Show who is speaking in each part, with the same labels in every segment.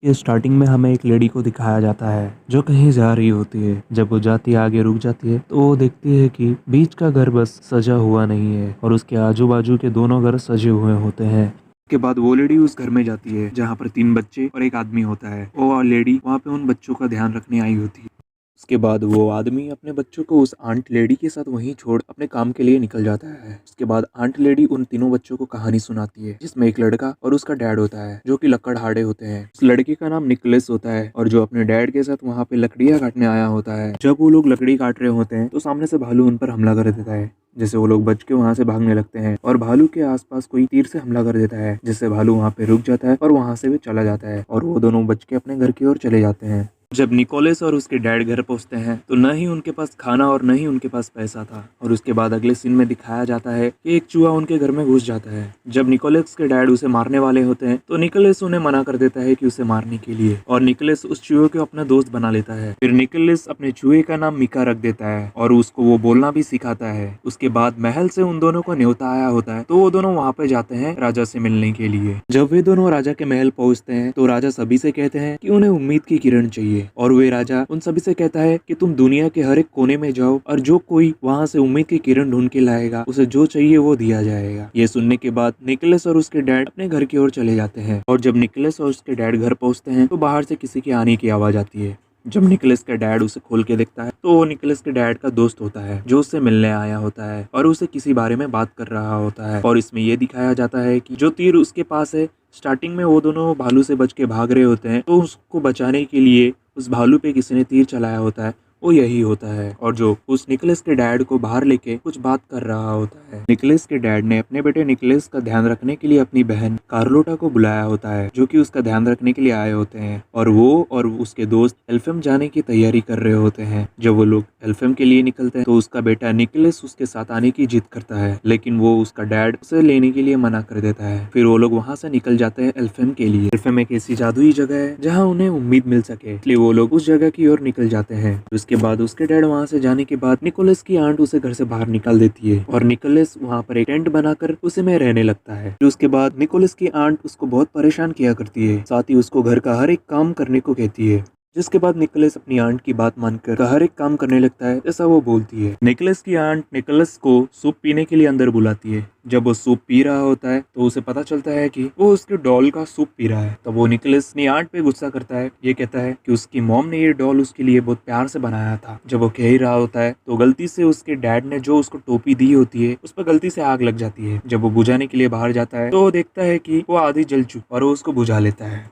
Speaker 1: ये स्टार्टिंग में हमें एक लेडी को दिखाया जाता है जो कहीं जा रही होती है। जब वो जाती है आगे रुक जाती है तो वो देखती है कि बीच का घर बस सजा हुआ नहीं है और उसके आजू बाजू के दोनों घर सजे हुए होते हैं। के बाद वो लेडी उस घर में जाती है जहाँ पर 3 बच्चे और एक आदमी होता है। वो लेडी वहाँ पे उन बच्चों का ध्यान रखने आई होती है। उसके बाद वो आदमी अपने बच्चों को उस आंट लेडी के साथ वहीं छोड़ अपने काम के लिए निकल जाता है। उसके बाद आंट लेडी उन तीनों बच्चों को कहानी सुनाती है जिसमें एक लड़का और उसका डैड होता है जो कि लकड़हारे होते हैं। उस लड़के का नाम निकोलस होता है और जो अपने डैड के साथ वहाँ पे लकड़ियाँ काटने आया होता है। जब वो लोग लकड़ी काट रहे होते हैं तो सामने से भालू उन पर हमला कर देता है। जैसे वो लोग बच के वहाँ से भागने लगते हैं और भालू के आसपास कोई तीर से हमला कर देता है जिससे भालू वहाँ पे रुक जाता है और वहाँ से भी चला जाता है और वो दोनों बच के अपने घर की ओर चले जाते हैं। जब निकोलस और उसके डैड घर पहुंचते हैं तो न ही उनके पास खाना और न ही उनके पास पैसा था। और उसके बाद अगले सीन में दिखाया जाता है कि एक चूहा उनके घर में घुस जाता है। जब निकोलस के डैड उसे मारने वाले होते हैं तो निकोलस उन्हें मना कर देता है कि उसे मारने के लिए और निकोलस उस चूहे को अपना दोस्त बना लेता है। फिर निकोलस अपने चूहे का नाम मिका रख देता है और उसको वो बोलना भी सिखाता है। उसके बाद महल से उन दोनों को न्योता आया होता है तो वो दोनों वहाँ पे जाते हैं राजा से मिलने के लिए। जब वे दोनों राजा के महल पहुँचते हैं तो राजा सभी से कहते हैं कि उन्हें उम्मीद की किरण चाहिए और वे राजा उन सभी से कहता है कि तुम दुनिया के हर एक कोने में जाओ और जो कोई वहाँ से उम्मीद की किरण ढूंढ के लाएगा उसे जो चाहिए वो दिया जाएगा। ये सुनने के बाद निकोलस और उसके डैड अपने घर की ओर चले जाते हैं और जब निकोलस और उसके डैड घर पहुँचते हैं तो बाहर से किसी के आने की आवाज आती है। जब निकोलस का डैड उसे खोल के देखता है तो वो निकोलस के डैड का दोस्त होता है जो उससे मिलने आया होता है और उसे किसी बारे में बात कर रहा होता है। और इसमें ये दिखाया जाता है कि जो तीर उसके पास है, स्टार्टिंग में वो दोनों भालू से बच के भाग रहे होते हैं तो उसको बचाने के लिए उस भालू पे किसी ने तीर चलाया होता है, वो यही होता है और जो उस निकोलस के डैड को बाहर लेके कुछ बात कर रहा होता है। निकोलस के डैड ने अपने बेटे निकोलस का ध्यान रखने के लिए अपनी बहन कार्लोटा को बुलाया होता है जो कि उसका ध्यान रखने के लिए आए होते हैं और वो और उसके दोस्त एल्फेम जाने की तैयारी कर रहे होते हैं। जब वो लोग एल्फेम के लिए निकलते हैं तो उसका बेटा निकोलस उसके साथ आने की जिद करता है लेकिन वो उसका डैड उसे लेने के लिए मना कर देता है। फिर वो लोग वहाँ से निकल जाते हैं एल्फेम के लिए। एल्फेम एक ऐसी जादुई जगह है जहाँ उन्हें उम्मीद मिल सके, इसलिए वो लोग उस जगह की ओर निकल जाते हैं। उसके बाद उसके डैड वहाँ से जाने के बाद निकोलस की आंट उसे घर से बाहर निकाल देती है और निकोलस वहाँ पर एक टेंट बनाकर उसी में रहने लगता है। फिर उसके बाद निकोलस की आंट उसको बहुत परेशान किया करती है, साथ ही उसको घर का हर एक काम करने को कहती है। जिसके बाद निकोलस अपनी आंट की बात मानकर हर एक काम करने लगता है जैसा वो बोलती है। निकोलस की आंट निकोलस को सूप पीने के लिए अंदर बुलाती है। जब वो सूप पी रहा होता है तो उसे पता चलता है कि वो उसके डॉल का सूप पी रहा है। तब वो निकोलस अपनी आंट पे गुस्सा करता है। ये कहता है कि उसकी मॉम ने ये डॉल उसके लिए बहुत प्यार से बनाया था। जब वो कह ही रहा होता है तो गलती से उसके डैड ने जो उसको टोपी दी होती है उस पर गलती से आग लग जाती है। जब वो बुझाने के लिए बाहर जाता है तो वो देखता है कि वो आधी जल चुकी और वो उसको बुझा लेता है।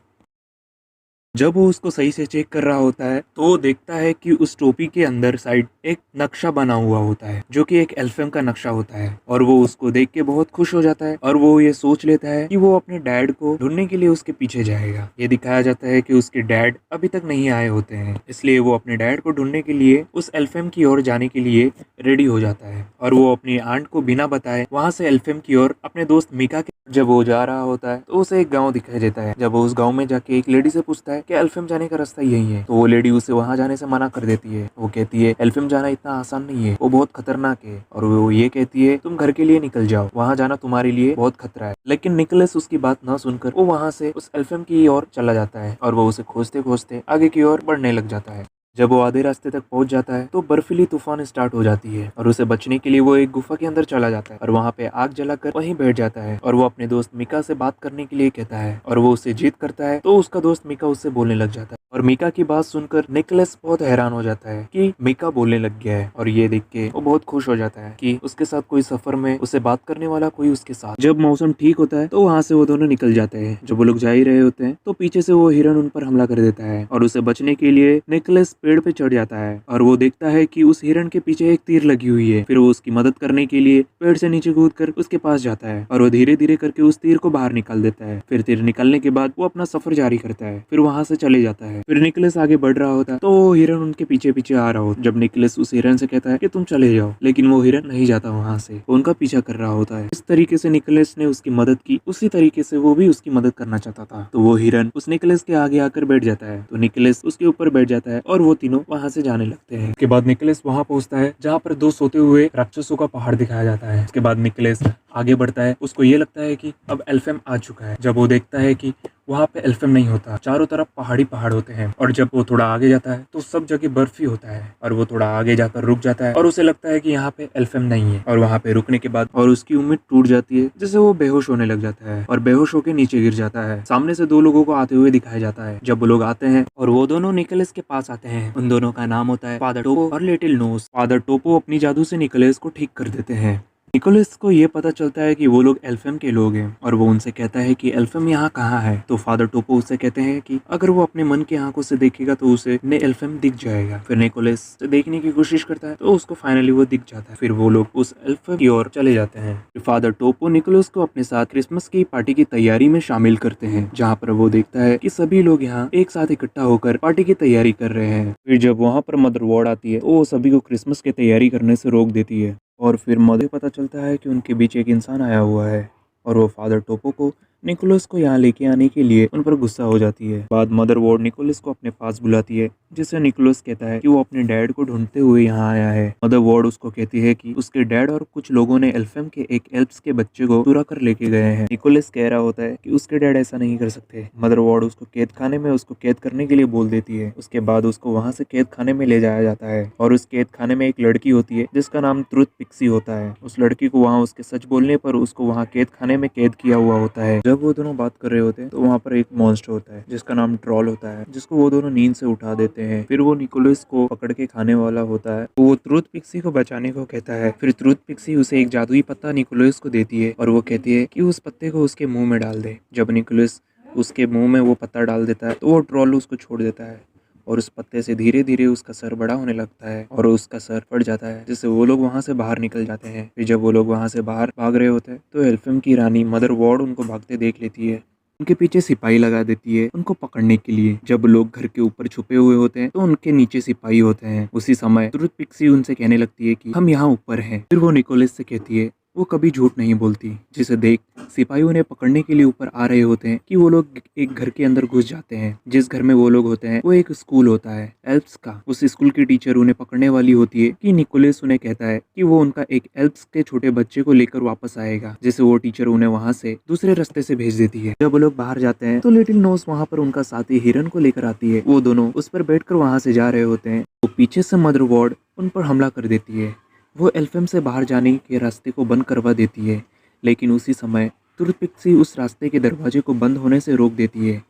Speaker 1: जब वो उसको सही से चेक कर रहा होता है तो वो देखता है कि उस टोपी के अंदर साइड एक नक्शा बना हुआ होता है जो कि एक एल्फेम का नक्शा होता है और वो उसको देख के बहुत खुश हो जाता है और वो ये सोच लेता है कि वो अपने डैड को ढूंढने के लिए उसके पीछे जाएगा। ये दिखाया जाता है कि उसके डैड अभी तक नहीं आए होते हैं, इसलिए वो अपने डैड को ढूंढने के लिए उस एल्फेम की ओर जाने के लिए रेडी हो जाता है और वो अपनी आंट को बिना बताए वहाँ से एल्फेम की ओर अपने दोस्त मिका के जब वो जा रहा होता है तो उसे एक गांव दिखाई देता है। जब वो उस गांव में जाके एक लेडी से पूछता है कि एल्फेम जाने का रास्ता यही है तो वो लेडी उसे वहां जाने से मना कर देती है। वो कहती है एल्फेम जाना इतना आसान नहीं है, वो बहुत खतरनाक है और वो ये कहती है तुम घर के लिए निकल जाओ, वहां जाना तुम्हारे लिए बहुत खतरा है। लेकिन निकोलस उसकी बात न सुनकर वो वहां से उस एल्फेम की ओर चला जाता है और वो उसे खोजते खोजते आगे की ओर बढ़ने लग जाता है। जब वो आधे रास्ते तक पहुंच जाता है तो बर्फीली तूफान स्टार्ट हो जाती है और उसे बचने के लिए वो एक गुफा के अंदर चला जाता है और वहाँ पे आग जलाकर वहीं बैठ जाता है और वो अपने दोस्त मिका से बात करने के लिए कहता है और वो उसे जीत करता है तो उसका दोस्त मिका उससे बोलने लग जाता है और मिका की बात सुनकर निकोलस बहुत हैरान हो जाता है कि मिका बोलने लग गया है और ये देख के वो बहुत खुश हो जाता है कि उसके साथ कोई सफर में उसे बात करने वाला कोई उसके साथ। जब मौसम ठीक होता है तो वहाँ से वो दोनों निकल जाते हैं। जब वो लोग जा ही रहे होते हैं तो पीछे से वो हिरन उन पर हमला कर देता है और उसे बचने के लिए निकोलस पेड़ पे चढ़ जाता है और वो देखता है कि उस हिरन के पीछे एक तीर लगी हुई है। फिर वो उसकी मदद करने के लिए पेड़ से नीचे कूद कर उसके पास जाता है और वो धीरे धीरे करके उस तीर को बाहर निकाल देता है। फिर तीर निकलने के बाद वो अपना सफर जारी करता है, फिर वहाँ से चले जाता है। फिर निकोलस आगे बढ़ रहा होता है तो वो हिरन उनके पीछे पीछे आ रहा होता है। जब निकोलस उस हिरन से कहता है कि तुम चले जाओ, लेकिन वो हिरन नहीं जाता, वहाँ से वो उनका पीछा कर रहा होता है। इस तरीके से निकोलस ने उसकी मदद की, उसी तरीके से वो भी उसकी मदद करना चाहता था। तो वो हिरन उस निकोलस के आगे आकर बैठ जाता है तो निकोलस उसके ऊपर बैठ जाता है और वो तीनों वहाँ से जाने लगते हैं। उसके बाद निकोलस वहाँ पहुँचता है जहाँ पर 2 सोते हुए राक्षसों का पहाड़ दिखाया जाता है। उसके बाद निकोलस आगे बढ़ता है, उसको ये लगता है कि अब एल्फेम आ चुका है। जब वो देखता है कि वहाँ पे एल्फम नहीं होता, चारों तरफ पहाड़ी पहाड़ होते हैं। और जब वो थोड़ा आगे जाता है तो सब जगह बर्फ ही होता है और वो थोड़ा आगे जाकर रुक जाता है और उसे लगता है कि यहाँ पे एल्फम नहीं है। और वहाँ पे रुकने के बाद और उसकी उम्मीद टूट जाती है, जिससे वो बेहोश होने लग जाता है और बेहोश होकर नीचे गिर जाता है। सामने से दो लोगों को आते हुए दिखाया जाता है। जब वो लोग आते हैं और वो दोनों निकोलस के पास आते हैं, उन दोनों का नाम होता है फादर टोपो और लिटिल नोस। फादर टोपो अपनी जादू से निकोलस को ठीक कर देते हैं। निकोलस को ये पता चलता है कि वो लोग एल्फम के लोग हैं और वो उनसे कहता है कि एल्फम यहाँ कहाँ है। तो फादर टोपो उससे कहते हैं कि अगर वो अपने मन की आंखों से देखेगा तो उसे ने एल्फम दिख जाएगा। फिर निकोलस से देखने की कोशिश करता है तो उसको फाइनली वो दिख जाता है। फिर वो लोग उस एल्फम की ओर चले जाते हैं। फिर फादर टोपो निकोलस को अपने साथ क्रिसमस की पार्टी की तैयारी में शामिल करते हैं, जहाँ पर वो देखता है कि सभी लोग यहाँ एक साथ इकट्ठा होकर पार्टी की तैयारी कर रहे हैं। फिर जब वहाँ पर मदर वार्ड आती है तो वो सभी को क्रिसमस की तैयारी करने से रोक देती है। और फिर मदर पता चलता है कि उनके बीच एक इंसान आया हुआ है और वो फादर टोपो को निकोलस को यहाँ लेके आने के लिए उन पर गुस्सा हो जाती है। बाद मदर वार्ड निकोलस को अपने पास बुलाती है, जिससे निकोलस कहता है कि वो अपने डैड को ढूंढते हुए यहाँ आया है। मदर वार्ड उसको कहती है कि उसके डैड और कुछ लोगों ने एल्फम के एक एल्प्स के बच्चे को चुरा कर लेके गए हैं। निकोलस कह रहा होता है कि उसके डैड ऐसा नहीं कर सकते। मदर वार्ड उसको कैद खाने में उसको कैद करने के लिए बोल देती है। उसके बाद उसको वहाँ से कैद खाने में ले जाया जाता है और उस कैद खाने में एक लड़की होती है जिसका नाम ट्रुथ पिक्सी होता है। उस लड़की को वहाँ उसके सच बोलने पर उसको वहाँ कैद खाने में कैद किया हुआ होता है। जब वो दोनों बात कर रहे होते हैं तो वहाँ पर एक मॉन्स्टर होता है जिसका नाम ट्रॉल होता है, जिसको वो दोनों नींद से उठा देते हैं। फिर वो निकोलस को पकड़ के खाने वाला होता है। वो ट्रुथ पिक्सी को बचाने को कहता है। फिर ट्रुथ पिक्सी उसे एक जादुई पत्ता निकोलस को देती है और वो कहती है कि उस पत्ते को उसके मुंह में डाल दे। जब निकोलस उसके मुंह में वो पत्ता डाल देता है तो वो ट्रॉल उसको छोड़ देता है और उस पत्ते से धीरे धीरे उसका सर बड़ा होने लगता है और उसका सर फट जाता है, जिससे वो लोग वहाँ से बाहर निकल जाते हैं। फिर जब वो लोग वहाँ से बाहर भाग रहे होते हैं तो एल्फम की रानी मदर वार्ड उनको भागते देख लेती है। उनके पीछे सिपाही लगा देती है उनको पकड़ने के लिए। जब लोग घर के ऊपर छुपे हुए होते हैं तो उनके नीचे सिपाही होते हैं। उसी समय ट्रुथ पिक्सी उनसे कहने लगती है कि हम यहाँ ऊपर हैं। फिर वो निकोलस से कहती है वो कभी झूठ नहीं बोलती, जिसे देख सिपाही उन्हें पकड़ने के लिए ऊपर आ रहे होते हैं कि वो लोग एक घर के अंदर घुस जाते हैं। जिस घर में वो लोग होते हैं वो एक स्कूल होता है एल्प्स का। उस स्कूल की टीचर उन्हें पकड़ने वाली होती है कि निकोलस उन्हें कहता है कि वो उनका एक एल्प्स के छोटे बच्चे को लेकर वापस आएगा, जिससे वो टीचर उन्हें वहाँ से दूसरे रास्ते से भेज देती है। जब वो लोग बाहर जाते हैं तो लिटिल नोस वहाँ पर उनका साथी हिरन को लेकर आती है। वो दोनों उस पर बैठकर वहाँ से जा रहे होते हैं तो पीछे से मदर वार्ड उन पर हमला कर देती है। वो एल्फम से बाहर जाने के रास्ते को बंद करवा देती है, लेकिन उसी समय ट्रुथ पिक्सी उस रास्ते के दरवाजे को बंद होने से रोक देती है,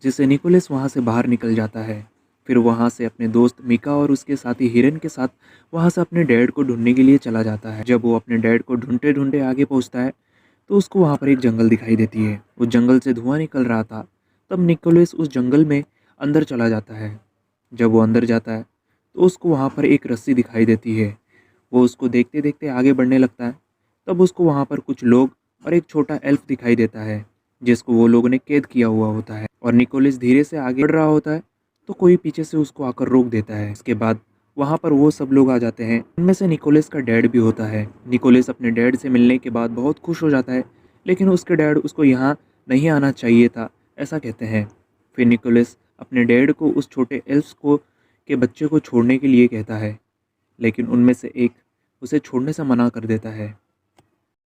Speaker 1: जिससे निकोलस वहाँ से बाहर निकल जाता है। फिर वहाँ से अपने दोस्त मिका और उसके साथी हिरन के साथ वहाँ से अपने डैड को ढूंढने के लिए चला जाता है। जब वो अपने डैड को ढूंढते ढूंढते आगे पहुँचता है तो उसको वहाँ पर एक जंगल दिखाई देती है। उस जंगल से धुआं निकल रहा था। तब निकोलस उस जंगल में अंदर चला जाता है। जब वो अंदर जाता है तो उसको वहाँ पर एक रस्सी दिखाई देती है। वो उसको देखते देखते आगे बढ़ने लगता है। तब उसको वहाँ पर कुछ लोग और एक छोटा एल्फ दिखाई देता है, जिसको वो लोगों ने कैद किया हुआ होता है। और निकोलस धीरे से आगे बढ़ रहा होता है तो कोई पीछे से उसको आकर रोक देता है। इसके बाद वहाँ पर वो सब लोग आ जाते हैं। उनमें से निकोलस का डैड भी होता है। निकोलस अपने डैड से मिलने के बाद बहुत खुश हो जाता है, लेकिन उसके डैड उसको यहाँ नहीं आना चाहिए था ऐसा कहते हैं। फिर निकोलस अपने डैड को उस छोटे एल्फ को के बच्चे को छोड़ने के लिए कहता है, लेकिन उनमें से एक उसे छोड़ने से मना कर देता है।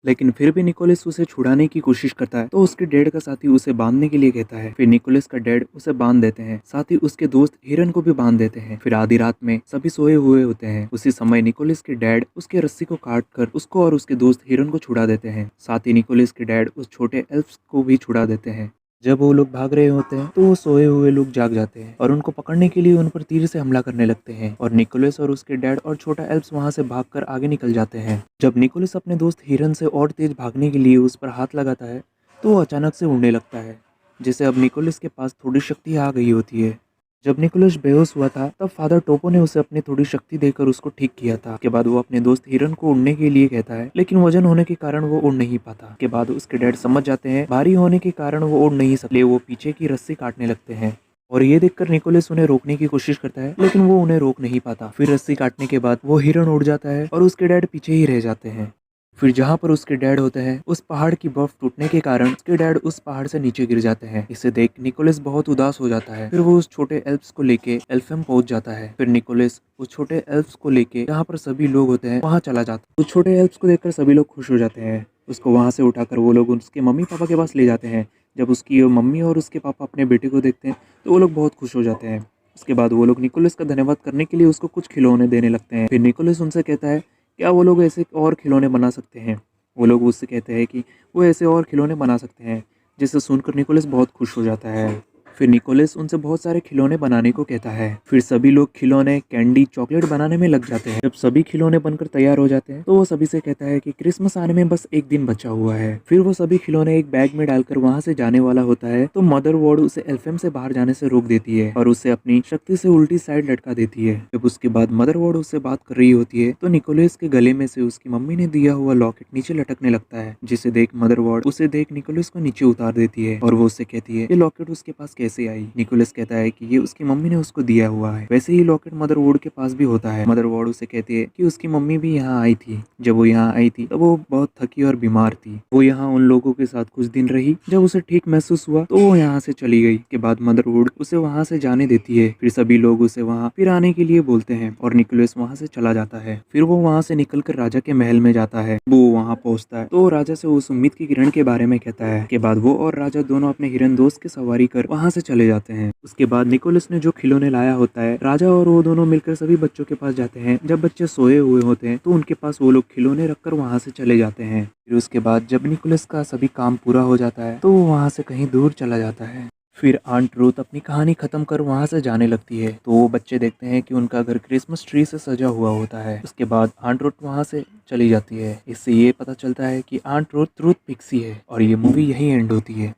Speaker 1: लेकिन फिर भी निकोलस उसे छुड़ाने की कोशिश करता है तो उसके डैड का साथी उसे बांधने के लिए कहता है। फिर निकोलस का डैड उसे बांध देते हैं, साथ ही उसके दोस्त हिरन को भी बांध देते हैं। फिर आधी रात में सभी सोए हुए होते हैं। उसी समय निकोलस के डैड उसके रस्सी को काट कर उसको और उसके दोस्त हिरन को छुड़ा देते हैं। साथ ही निकोलस के डैड उस छोटे एल्फ को भी छुड़ा देते हैं। जब वो लोग भाग रहे होते हैं तो वो सोए हुए लोग जाग जाते हैं और उनको पकड़ने के लिए उन पर तीर से हमला करने लगते हैं। और निकोलस और उसके डैड और छोटा एल्प्स वहां से भागकर आगे निकल जाते हैं। जब निकोलस अपने दोस्त हिरन से और तेज भागने के लिए उस पर हाथ लगाता है तो वो अचानक से उड़ने लगता है, जिससे अब निकोलस के पास थोड़ी शक्ति आ गई होती है। जब निकोलस बेहोश हुआ था तब फादर टोपो ने उसे अपनी थोड़ी शक्ति देकर उसको ठीक किया था। के बाद वो अपने दोस्त हिरन को उड़ने के लिए कहता है, लेकिन वजन होने के कारण वो उड़ नहीं पाता। के बाद उसके डैड समझ जाते हैं भारी होने के कारण वो उड़ नहीं सकते। वो पीछे की रस्सी काटने लगते हैं और ये देखकर निकोलस उन्हें रोकने की कोशिश करता है, लेकिन वो उन्हें रोक नहीं पाता। फिर रस्सी काटने के बाद वो हिरन उड़ जाता है और उसके डैड पीछे ही रह जाते हैं। फिर जहाँ पर उसके डैड होते हैं उस पहाड़ की बर्फ टूटने के कारण उसके डैड उस पहाड़ से नीचे गिर जाते हैं। इसे देख निकोलस बहुत उदास हो जाता है। फिर वो उस छोटे एल्प्स को लेके एल्फम पहुंच जाता है। फिर निकोलस उस छोटे एल्प्स को लेके जहाँ पर सभी लोग होते हैं वहाँ चला जाता है। उस छोटे एल्प्स को देखकर सभी लोग खुश हो जाते हैं। उसको वहाँ से उठाकर वो लोग उसके मम्मी पापा के पास ले जाते हैं, जब उसकी मम्मी और उसके पापा अपने बेटे को देखते हैं तो वो लोग बहुत खुश हो जाते हैं। उसके बाद वो लोग निकोलस का धन्यवाद करने के लिए उसको कुछ खिलौने देने लगते हैं। फिर निकोलस उनसे कहता है क्या वो लोग ऐसे और खिलौने बना सकते हैं। वो लोग उससे कहते हैं कि वो ऐसे और खिलौने बना सकते हैं, जिसे सुनकर निकोलस बहुत खुश हो जाता है। फिर निकोलस उनसे बहुत सारे खिलौने बनाने को कहता है। फिर सभी लोग खिलौने, कैंडी, चॉकलेट बनाने में लग जाते हैं। जब सभी खिलौने बनकर तैयार हो जाते हैं तो वो सभी से कहता है कि क्रिसमस आने में बस एक दिन बचा हुआ है। फिर वो सभी खिलौने एक बैग में डालकर वहाँ से जाने वाला होता है तो मदर वार्ड उसे एल्फेम से बाहर जाने से रोक देती है और उसे अपनी शक्ति से उल्टी साइड लटका देती है। जब उसके बाद मदर वार्ड उससे बात कर रही होती है तो निकोलस के गले में से उसकी मम्मी ने दिया हुआ लॉकेट नीचे लटकने लगता है, जिसे देख मदर वार्ड उसे देख निकोलस को नीचे उतार देती है और वो उससे कहती है ये लॉकेट उसके पास कैसे आई। निकोलस कहता है कि ये उसकी मम्मी ने उसको दिया हुआ है। वैसे ही लॉकेट मदर वार्ड के पास भी होता है। मदर वार्ड उसे कहती है कि उसकी मम्मी भी यहाँ आई थी। जब वो यहाँ आई थी तब वो बहुत थकी और बीमार थी। वो यहाँ उन लोगों के साथ कुछ दिन रही। जब उसे ठीक महसूस हुआ तो वो यहाँ से चली गई। के बाद मदर वार्ड उसे वहाँ से जाने देती है। फिर सभी लोग उसे वहाँ फिर आने के लिए बोलते हैं और निकोलस वहाँ से चला जाता है। फिर वो वहाँ से निकलकर राजा के महल में जाता है। वो वहाँ पहुँचता है तो राजा से उस उम्मीद की किरण के बारे में कहता है। के बाद वो और राजा दोनों अपने हिरन दोस्त की सवारी कर वहाँ से चले जाते हैं। उसके बाद निकोलस ने जो खिलौने लाया होता है, राजा और वो दोनों मिलकर सभी बच्चों के पास जाते हैं। जब बच्चे सोए हुए होते हैं तो उनके पास वो लोग खिलौने रखकर वहाँ से चले जाते हैं। फिर उसके बाद जब निकोलस का सभी काम पूरा हो जाता है तो वो वहाँ से कहीं दूर चला जाता है। फिर आंट रूथ अपनी कहानी खत्म कर वहाँ से जाने लगती है तो वो बच्चे देखते हैं कि उनका घर क्रिसमस ट्री से सजा हुआ होता है। उसके बाद आंट रूथ वहाँ से चली जाती है। इससे ये पता चलता है कि आंट रूथ ट्रूथ पिक्सी है और ये मूवी यहीं एंड होती है।